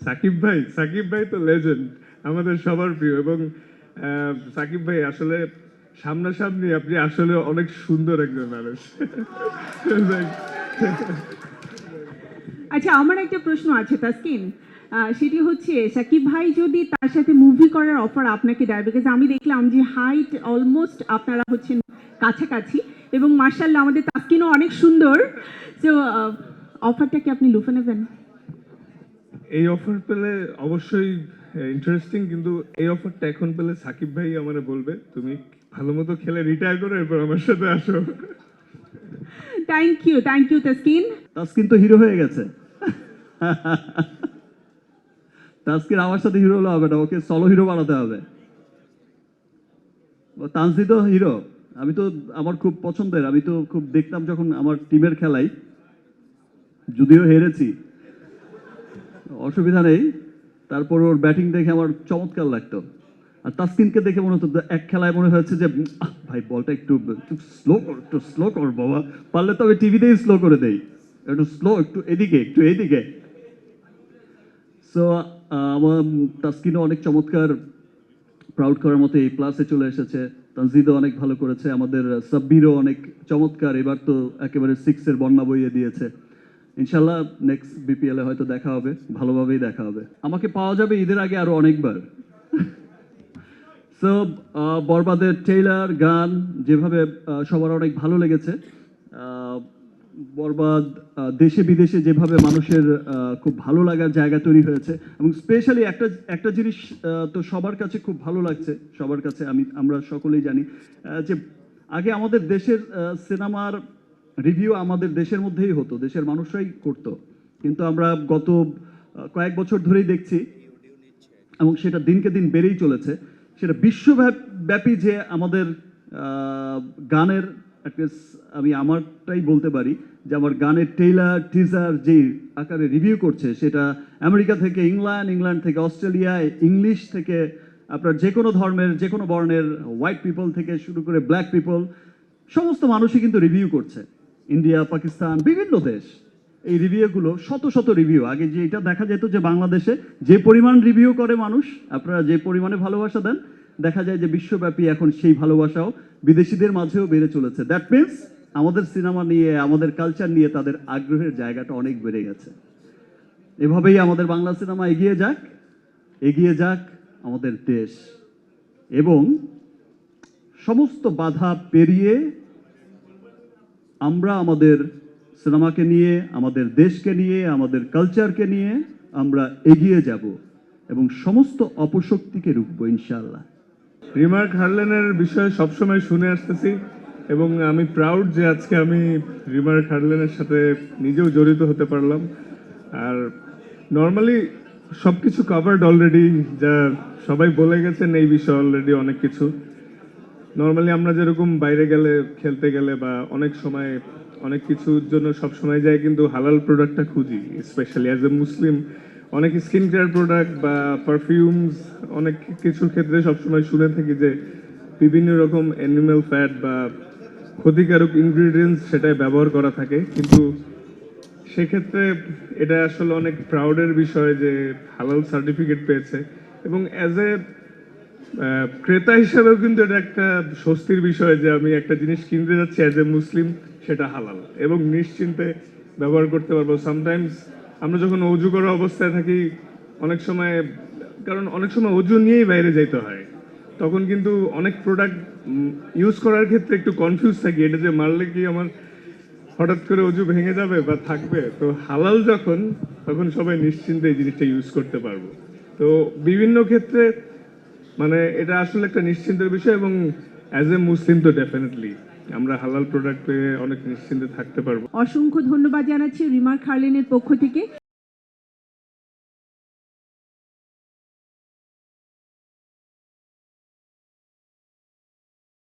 সাকিব ভাই তো লেজেন্ড, আমাদের সবার প্রিয়। এবং সাকিব ভাই আসলে সামনাসামনি আপনি আসলে অনেক সুন্দর একজন মানুষ। আচ্ছা, আমার একটা প্রশ্ন আছে তাসকিন। সেটি হচ্ছে সাকিব ভাই যদি তার সাথে মুভি করার অফার আপনাকে দেয়, বিকজ আমি দেখলাম যে হাইট অলমোস্ট আপনারা হচ্ছেন কাছাকাছি, এবং মার্শাল্লাহ আমাদের তাসকিনও অনেক সুন্দর। তো অফারটা কি আপনি লুফে নেবেন? এই অফার পেলে অবশ্যই ইন্টারেস্টিং, কিন্তু এই অফারটা এখন পেলে সাকিব ভাই আমারে বলবে তুমি ভালো মতো খেলে রিটায়ার করো, এরপর আমার সাথে আসো। Thank you Taskin. তাসকিন তো হিরো হয়ে গেছে। তাসকিন আমার সাথে হিরো হলে হবে না, ওকে সলো হিরো বানাতে হবে। তানজিদ হিরো, আমি তো আমার খুব পছন্দের, আমি তো খুব দেখতাম যখন আমার টিমের খেলাই, যদিও হেরেছি, অসুবিধা নেই। তারপর ওর ব্যাটিং দেখে আমার চমৎকার লাগতো। আর তাসকিনকে দেখে মনে হতো এক খেলায় মনে হয়েছে যে ভাই বলটা একটু স্লো কর বাবা, পারলে তো আমি টিভিতেই স্লো করে দেই, একটু স্লো, একটু এদিকে। সো আমার তাসকিনও অনেক চমৎকার, প্রাউড করার মতো এই প্লাসে চলে এসেছে। তানজিদও অনেক ভালো করেছে, আমাদের সাব্বিরও অনেক চমৎকার, এবার তো একেবারে সিক্সের বন্যা বইয়ে দিয়েছে। ইনশাল্লাহ নেক্সট বিপিএল এ হয়তো দেখা হবে, ভালোভাবেই দেখা হবে। আমাকে পাওয়া যাবে ঈদের আগে আরো অনেকবার। সো বরবাদের ট্রেইলার, গান যেভাবে সবার অনেক ভালো লেগেছে। বরবাদ দেশে বিদেশে যেভাবে মানুষের খুব ভালো লাগার জায়গা তৈরি হয়েছে, এবং স্পেশালি একটা জিনিস তো সবার কাছে খুব ভালো লাগছে, সবার কাছে আমরা সকলেই জানি যে আগে আমাদের দেশের সিনেমার রিভিউ আমাদের দেশের মধ্যেই হতো, দেশের মানুষরাই করতো, কিন্তু আমরা গত কয়েক বছর ধরেই দেখছি, এবং সেটা দিনকে দিন বেড়েই চলেছে, সেটা বিশ্বব্যাপী যে আমাদের গানের, আমি আমারটাই বলতে পারি যে আমার গানের ট্রেইলার টিজার যে আকারে রিভিউ করছে, সেটা আমেরিকা থেকে ইংল্যান্ড থেকে অস্ট্রেলিয়া, ইংলিশ থেকে আপনার যে কোনো ধর্মের যে কোনো বর্ণের, হোয়াইট পিপল থেকে শুরু করে ব্ল্যাক পিপল, সমস্ত মানুষই কিন্তু রিভিউ করছে। ইন্ডিয়া, পাকিস্তান, বিভিন্ন দেশ এই রিভিউগুলো, শত রিভিউ। আগে যে এটা দেখা যেত যে বাংলাদেশে যে পরিমাণ রিভিউ করে মানুষ, আপনারা যে পরিমাণে ভালোবাসা দেন, দেখা যায় যে বিশ্বব্যাপী এখন সেই ভালোবাসাও বিদেশিদের মাঝেও বেড়ে চলেছে। দ্যাট মিনস আমাদের সিনেমা নিয়ে, আমাদের কালচার নিয়ে তাদের আগ্রহের জায়গাটা অনেক বেড়ে গেছে। এভাবেই আমাদের বাংলা সিনেমা এগিয়ে যাক আমাদের দেশ, এবং সমস্ত বাধা পেরিয়ে আমরা আমাদের সিনেমাকে নিয়ে, আমাদের দেশকে নিয়ে, আমাদের কালচারকে নিয়ে আমরা এগিয়ে যাব, এবং সমস্ত অপশক্তিকে রুখবো ইনশাআল্লাহ। রিমার্ক হারলেনের বিষয়ে সবসময় শুনে আসতেছি, এবং আমি প্রাউড যে আজকে আমি রিমার্ক হারলেনের সাথে নিজেও জড়িত হতে পারলাম। আর নর্মালি সব কিছু কভার্ড অলরেডি, যা সবাই বলে গেছেন এই বিষয়ে অলরেডি অনেক কিছু। নর্মালি আমরা যেরকম বাইরে গেলে, খেলতে গেলে বা অনেক সময় অনেক কিছুর জন্য সব সময় যাই, কিন্তু হালাল প্রোডাক্টটা খুঁজি, স্পেশালি অ্যাজ এ মুসলিম। অনেক স্কিন কেয়ার প্রোডাক্ট বা পারফিউমস, অনেক কিছুর ক্ষেত্রে সবসময় শুনে থাকি যে বিভিন্ন রকম অ্যানিমেল ফ্যাট বা ক্ষতিকারক ইনগ্রিডিয়েন্টস সেটাই ব্যবহার করা থাকে, কিন্তু সেক্ষেত্রে এটা আসলে অনেক প্রাউডের বিষয় যে হালাল সার্টিফিকেট পেয়েছে। এবং অ্যাজ এ ক্রেতা হিসাবেও কিন্তু এটা একটা স্বস্তির বিষয় যে আমি একটা জিনিস কিনতে যাচ্ছি অ্যাজ এ মুসলিম, সেটা হালাল এবং নিশ্চিন্তে ব্যবহার করতে পারবো। সামটাইমস আমরা যখন অজু করা অবস্থায় থাকি, অনেক সময়, কারণ অনেক সময় অজু নিয়েই বাইরে যাইতে হয়, তখন কিন্তু অনেক প্রোডাক্ট ইউজ করার ক্ষেত্রে একটু কনফিউজ থাকি, এটা যে মারলে কি আমার হঠাৎ করে অজু ভেঙে যাবে বা থাকবে। তো হালাল যখন, তখন সবাই নিশ্চিন্তে এই জিনিসটা ইউজ করতে পারবো। তো বিভিন্ন ক্ষেত্রে মানে এটা আসলে একটা নিশ্চিন্তের বিষয়, এবং অ্যাজ এ মুসলিম তো ডেফিনেটলি আমরা হালাল প্রোডাক্ট পেয়ে অনেক নিশ্চিন্তে থাকতে পারবো। অসংখ্য ধন্যবাদ জানাচ্ছি রিমার্ক হারলেনের পক্ষ থেকে।